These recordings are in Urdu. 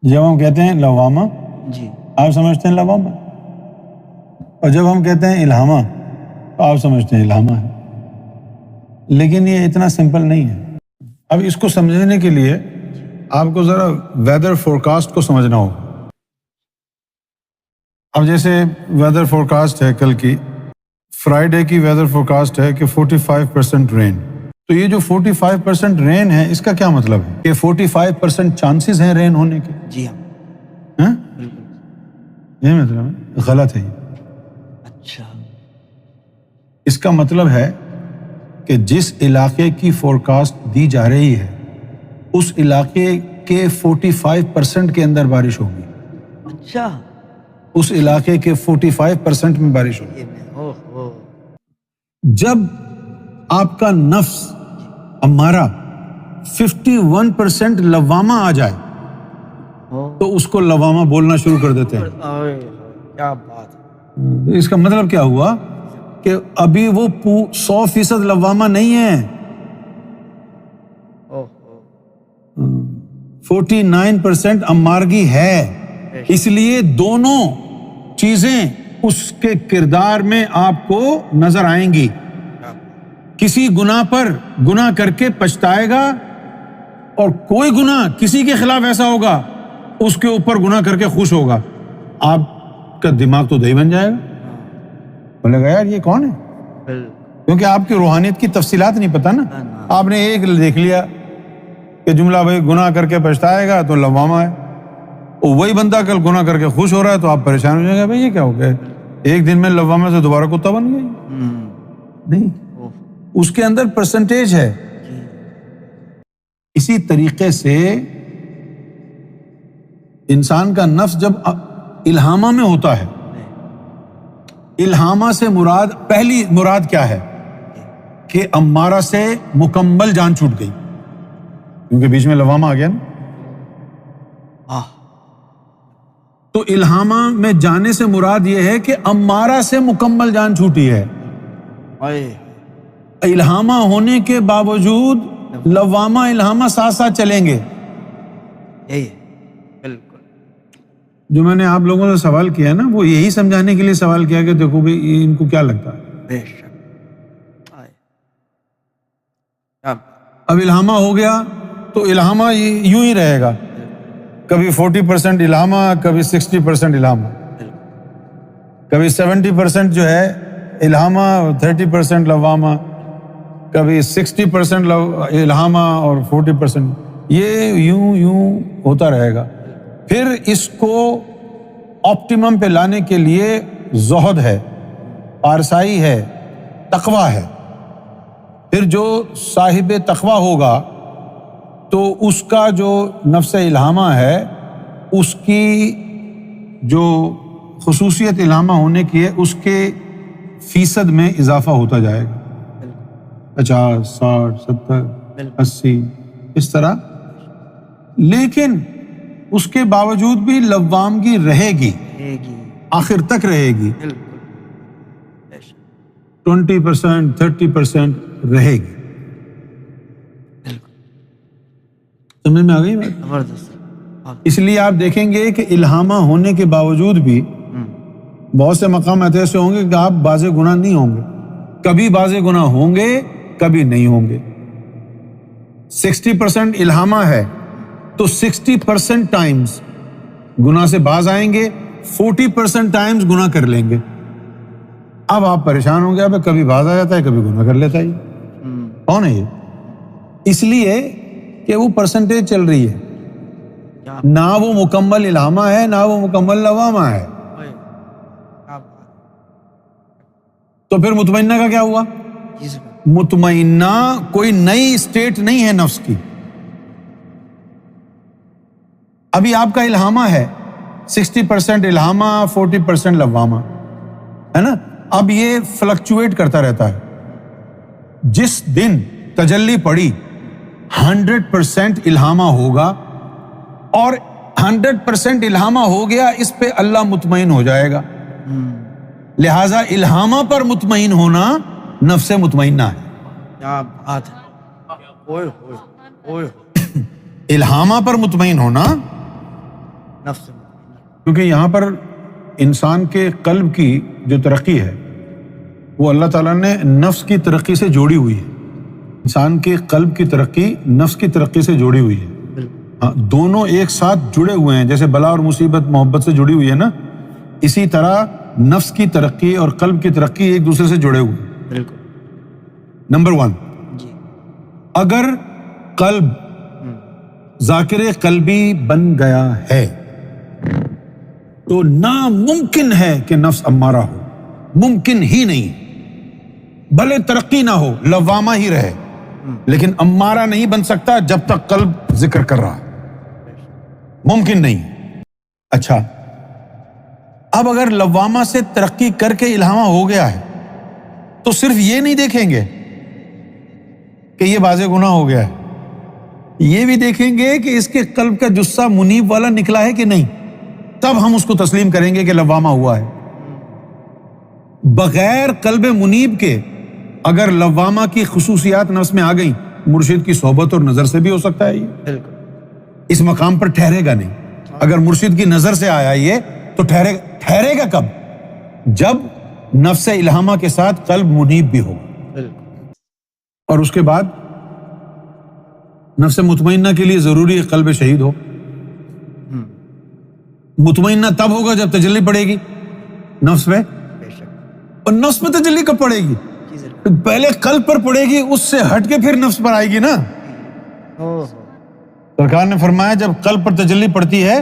جب ہم کہتے ہیں لوامہ جی آپ سمجھتے ہیں لوامہ، اور جب ہم کہتے ہیں الہامہ تو آپ سمجھتے ہیں الہامہ ہے، لیکن یہ اتنا سمپل نہیں ہے۔ اب اس کو سمجھنے کے لیے آپ کو ذرا ویدر فورکاسٹ کو سمجھنا ہوگا۔ اب جیسے ویدر فورکاسٹ ہے، کل کی فرائیڈے کی ویدر فورکاسٹ ہے کہ 45% رین، تو یہ جو 45% رین ہے اس کا کیا مطلب ہے کہ 45% چانسز ہیں رین ہونے کے؟ جی ہاں ہاں؟ بالکل یہ مطلب ہے غلط ہے۔ اچھا اس کا مطلب ہے کہ جس علاقے کی فورکاسٹ دی جا رہی ہے اس علاقے کے 45% کے اندر بارش ہوگی، اچھا اس علاقے کے 45% میں بارش ہوگی۔ یہ میں اوہ جب آپ کا نفس ہمارا 51% لوامہ آ جائے تو اس کو لوامہ بولنا شروع کر دیتے ہیں۔ کیا بات ہے، اس کا مطلب کیا ہوا کہ ابھی وہ 100% لوامہ نہیں ہے، 49% امارگی ہے۔ اس لیے دونوں چیزیں اس کے کردار میں آپ کو نظر آئیں گی۔ کسی گناہ پر گناہ کر کے پچھتائے گا، اور کوئی گناہ کسی کے خلاف ایسا ہوگا اس کے اوپر گناہ کر کے خوش ہوگا۔ آپ کا دماغ تو دہی بن جائے گا، بولے گا یار یہ کون ہے، کیونکہ آپ کی روحانیت کی تفصیلات نہیں پتہ نا۔ آپ نے ایک دیکھ لیا کہ جملہ بھائی گناہ کر کے پچھتائے گا تو لوامہ ہے، اور وہی بندہ کل گناہ کر کے خوش ہو رہا ہے تو آپ پریشان ہو جائیں گے، بھائی یہ کیا ہو گیا، ایک دن میں لوامہ سے دوبارہ کتا بن گئی؟ نہیں، اس کے اندر پرسنٹیج ہے۔ اسی طریقے سے انسان کا نفس جب الہامہ میں ہوتا ہے، الہامہ سے مراد پہلی مراد کیا ہے کہ امارہ سے مکمل جان چھوٹ گئی، کیونکہ بیچ میں لوامہ آ گیا نا۔ تو الہامہ میں جانے سے مراد یہ ہے کہ امارہ سے مکمل جان چھوٹی ہے۔ الہامہ ہونے کے باوجود لوامہ الہامہ ساتھ ساتھ چلیں گے۔ بالکل جو میں نے آپ لوگوں سے سوال کیا نا، وہ یہی سمجھانے کے لیے سوال کیا کہ دیکھو بھئی ان کو کیا لگتا ہے۔ بے شک اب الہامہ ہو گیا تو الہامہ یوں ہی رہے گا، کبھی 40% الہامہ، کبھی 60% الہامہ، کبھی 70% جو ہے الہامہ، 30% لوامہ، کبھی 60% الہامہ اور 40%، یہ یوں ہوتا رہے گا۔ پھر اس کو آپٹیمم پہ لانے کے لیے زہد ہے، پارسائی ہے، تقویٰ ہے۔ پھر جو صاحب تقویٰ ہوگا تو اس کا جو نفس الہامہ ہے اس کی جو خصوصیت الہامہ ہونے کی ہے اس کے فیصد میں اضافہ ہوتا جائے گا، 50، 60، 70، 80 اس طرح۔ لیکن اس کے باوجود بھی لوامگی رہے گی، آخر تک رہے گی، 20%، 30% رہے گی۔ سمجھ میں آ گئی بات؟ اس لیے آپ دیکھیں گے کہ الہامہ ہونے کے باوجود بھی بہت سے مقامات ایسے ہوں گے کہ آپ باز گناہ نہیں ہوں گے، کبھی باز گناہ ہوں گے، کبھی نہیں ہوں گے۔ 60% الہامہ ہے تو 60% ٹائمز گناہ سے باز آئیں گے، 40% ٹائمز گناہ کر لیں گے۔ اب آپ پریشان ہوں گے، اب کبھی باز آ جاتا ہے، کبھی گناہ کر لیتا ہے، کون ہے یہ؟ اس لیے کہ وہ پرسنٹیج چل رہی ہے، نہ وہ مکمل الہامہ ہے نہ وہ مکمل لوامہ ہے۔ تو پھر مطمئنہ کا کیا ہوا؟ مطمئنہ کوئی نئی اسٹیٹ نہیں ہے نفس کی۔ ابھی آپ کا الہامہ ہے 60% الہامہ، 40% لوامہ، ہے نا؟ اب یہ فلکچویٹ کرتا رہتا ہے۔ جس دن تجلی پڑی 100% الہامہ ہوگا، اور 100% الہامہ ہو گیا، اس پہ اللہ مطمئن ہو جائے گا۔ لہٰذا الہامہ پر مطمئن ہونا نفس مطمئنہ ہے۔ کیا بات ہے، الہامہ پر مطمئن ہونا نفس مطمئنہ. کیونکہ یہاں پر انسان کے قلب کی جو ترقی ہے وہ اللہ تعالیٰ نے نفس کی ترقی سے جوڑی ہوئی ہے. انسان کے قلب کی ترقی نفس کی ترقی سے جوڑی ہوئی ہے. ہاں، دونوں ایک ساتھ جڑے ہوئے ہیں. جیسے بلا اور مصیبت محبت سے جڑی ہوئی ہے نا، اسی طرح نفس کی ترقی اور قلب کی ترقی ایک دوسرے سے جڑے ہوئے ہیں. بالکل. نمبر 1، جی. اگر قلب ذاکر قلبی بن گیا ہے تو ناممکن ہے کہ نفس امارہ ہو. ممکن ہی نہیں. بھلے ترقی نہ ہو، لوامہ ہی رہے، لیکن امارہ نہیں بن سکتا جب تک قلب ذکر کر رہا. ممکن نہیں. اچھا، اب اگر لوامہ سے ترقی کر کے الہامہ ہو گیا ہے تو صرف یہ نہیں دیکھیں گے کہ یہ واضح گناہ ہو گیا ہے، یہ بھی دیکھیں گے کہ اس کے قلب کا جثہ منیب والا نکلا ہے کہ نہیں. تب ہم اس کو تسلیم کریں گے کہ لوامہ ہوا ہے. بغیر قلب منیب کے اگر لوامہ کی خصوصیات نفس میں آ گئیں، مرشد کی صحبت اور نظر سے بھی ہو سکتا ہے. یہ بالکل. اس مقام پر ٹھہرے گا نہیں. اگر مرشد کی نظر سے آیا یہ تو ٹھہرے گا کب؟ جب نفس الہامہ کے ساتھ قلب منیب بھی ہو. بالکل. اور اس کے بعد نفس مطمئنہ کے لیے ضروری ہے قلب شہید ہو. مطمئنہ تب ہوگا جب تجلی پڑے گی نفس میں. بے شک. اور نفس میں تجلی کب پڑے گی؟ جی سر. پہلے قلب پر پڑے گی، اس سے ہٹ کے پھر نفس پر آئے گی نا. سرکار نے فرمایا جب قلب پر تجلی پڑتی ہے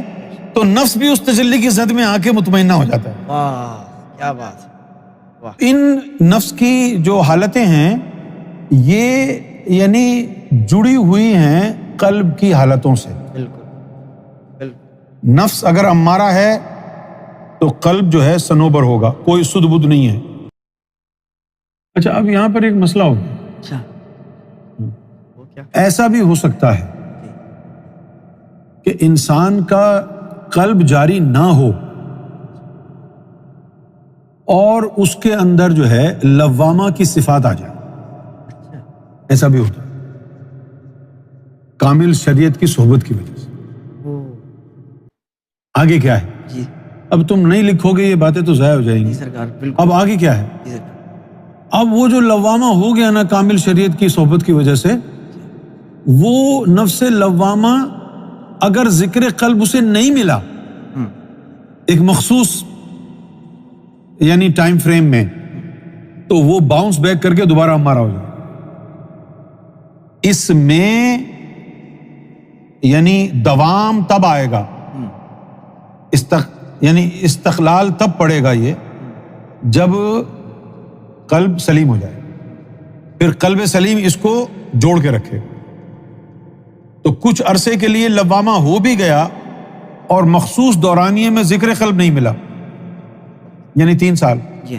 تو نفس بھی اس تجلی کی زد میں آ کے مطمئنہ ہو جاتا ہے. واہ کیا بات. واہ. ان نفس کی جو حالتیں ہیں یہ یعنی جڑی ہوئی ہیں قلب کی حالتوں سے. بالکل. بالکل. نفس اگر امارہ ہے تو قلب جو ہے سنوبر ہوگا، کوئی سد بدھ نہیں ہے. اچھا، اب یہاں پر ایک مسئلہ ہوگا. اچھا وہ کیا؟ ایسا بھی ہو سکتا ہے کہ انسان کا قلب جاری نہ ہو اور اس کے اندر جو ہے لوامہ کی صفات آ جائے. ایسا بھی ہوتا ہے کامل شریعت کی صحبت کی وجہ سے. آگے کیا ہے؟ جی. اب تم نہیں لکھو گے یہ باتیں تو ضائع ہو جائیں جی گی. سرکار. بالکل. اب آگے کیا ہے؟ جی سرکار. اب وہ جو لوامہ ہو گیا نا کامل شریعت کی صحبت کی وجہ سے، وہ نفس لوامہ اگر ذکر قلب اسے نہیں ملا ایک مخصوص یعنی ٹائم فریم میں، تو وہ باؤنس بیک کر کے دوبارہ ہمارا ہو جائے. اس میں یعنی دوام تب آئے گا، یعنی استقلال تب پڑے گا یہ جب قلب سلیم ہو جائے. پھر قلب سلیم اس کو جوڑ کے رکھے. تو کچھ عرصے کے لیے لوامہ ہو بھی گیا اور مخصوص دورانیے میں ذکر قلب نہیں ملا، یعنی 3 سال، جی.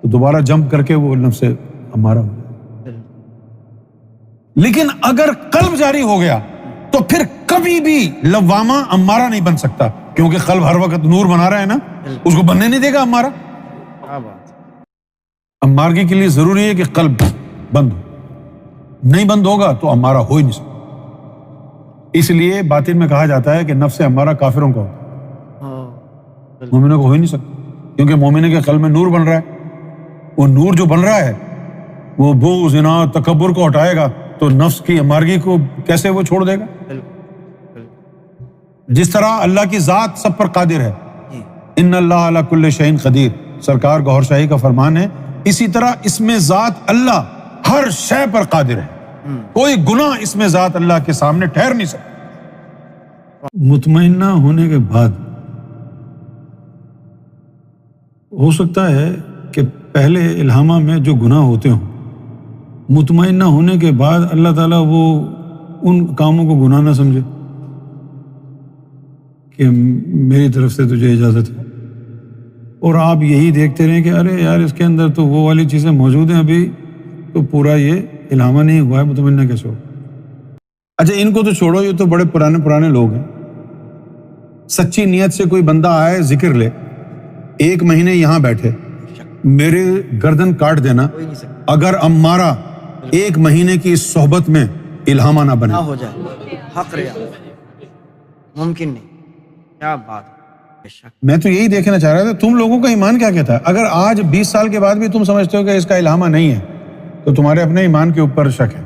تو دوبارہ جمپ کر کے وہ نفس ہمارا ہو جائے. لیکن اگر قلب جاری ہو گیا تو پھر کبھی بھی لوامہ امارہ نہیں بن سکتا، کیونکہ قلب ہر وقت نور بنا رہا ہے نا، اس کو بننے نہیں دے گا امارہ. کیا بات. امارگی کے لیے ضروری ہے کہ قلب بند ہو. نہیں بند ہوگا تو امارہ ہو ہی نہیں سکتا. اس لیے باطن میں کہا جاتا ہے کہ نفس امارہ کافروں کا ہوتا ہے، مومنوں کو ہو ہی نہیں سکتا، کیونکہ مومن کے قلب میں نور بن رہا ہے. وہ نور جو بن رہا ہے وہ بغض، عناد، تکبر کو ہٹائے گا تو نفس کی امارگی کو کیسے وہ چھوڑ دے گا؟ جس طرح اللہ کی ذات سب پر قادر ہے، ان اللہ علی کل شیء قدیر، سرکار گوہر شاہی کا فرمان ہے، اسی طرح اس میں ذات اللہ ہر شے پر قادر ہے. کوئی گناہ اس میں ذات اللہ کے سامنے ٹھہر نہیں سکتا. مطمئنہ ہونے کے بعد ہو سکتا ہے کہ پہلے الہامہ میں جو گناہ ہوتے ہوں، مطمئنہ ہونے کے بعد اللہ تعالیٰ وہ ان کاموں کو گناہ نہ سمجھے کہ میری طرف سے تجھے اجازت ہے، اور آپ یہی دیکھتے رہیں کہ ارے یار اس کے اندر تو وہ والی چیزیں موجود ہیں، ابھی تو پورا یہ الہامہ نہیں ہوا ہے، مطمئنہ کیسے ہو؟ اچھا ان کو تو چھوڑو، یہ تو بڑے پرانے لوگ ہیں. سچی نیت سے کوئی بندہ آئے ذکر لے، 1 مہینے یہاں بیٹھے، میرے گردن کاٹ دینا اگر امارہ 1 مہینے کی اس صحبت میں الہامہ نہ بنے، نہ ہو جائے، حق رہا، ممکن نہیں. کیا بات ہے، بے شک، میں تو یہی دیکھنا چاہ رہا تھا تم لوگوں کا ایمان کیا کہتا ہے. اگر آج 20 سال کے بعد بھی تم سمجھتے ہو کہ اس کا الہامہ نہیں ہے تو تمہارے اپنے ایمان کے اوپر شک ہے.